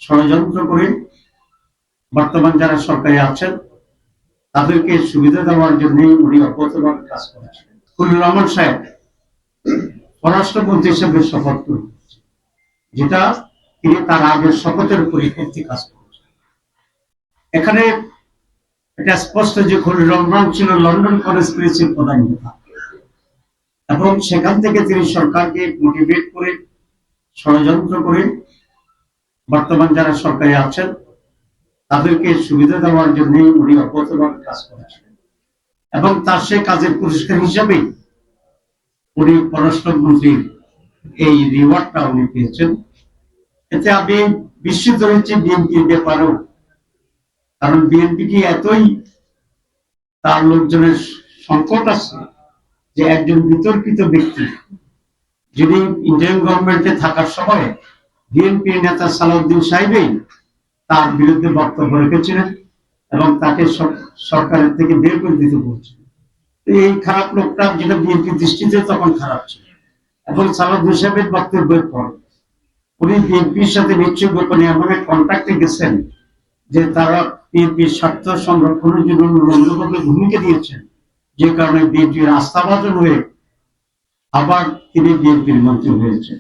ষড়যন্ত্র করে বর্তমান যারা সরকারে আছেন তাদেরকে সুবিধা দেওয়ার জন্য উনি অব্যাহতভাবে কাজ করেছেন। খলিলুর রহমান সাহেব পররাষ্ট্রমন্ত্রী হিসেবে শপথ গ্রহণ করেছেন, যেটা তিনি তার আগের শপথের পরিপ্রেক্ষিতে কাজ করেছেন। এখানে এটা স্পষ্ট যে খলিলুর রহমান ছিল লন্ডন কনস্পিরেসির প্রধান নেতা এবং সেখান থেকে তিনি সরকারকে মোটিভেট করে ষড়যন্ত্র করে বর্তমান যারা সরকারে আছেন তাদেরকে সুবিধা দেওয়ার জন্য উনি অব্যাহতভাবে কাজ করেছেন এবং তার সেই কাজের পুরস্কার হিসাবে উনি পররাষ্ট্রমন্ত্রীর এই রিওয়ার্ডটা উনি পেয়েছেন। এতে আমি বিস্মিত হয়েছি বিএনপির ব্যাপারেও, কারণ বিএনপি কি এতই তার লোকজনের সংকট আছে যে একজন বিতর্কিত ব্যক্তি যিনি ইন্ডিয়ান গভর্নমেন্টে থাকার সময় বিএনপির নেতা সালাউদ্দিন সাহেবই তার বিরুদ্ধে বক্তব্য রেখেছিলেন এবং তাকে সরকারের থেকে বের করে দিতে বলছিলেন। এই খারাপ লোকটা, যেটা বিএনপির দৃষ্টিতে তখন খারাপ ছিল, এবং সালাউদ্দিন সাহেবের বক্তব্যের পর উনি বিএনপির সাথে নিশ্চয় গোপনে এমন এক কন্ট্যাক্টে গেছেন যে তারা বিএনপির স্বার্থ সংরক্ষণের জন্য উল্লেখযোগ্য ভূমিকা দিয়েছেন, যে কারণে বিএনপির আস্থাভাজন হয়ে আবার তিনি বিএনপির মন্ত্রী হয়েছেন।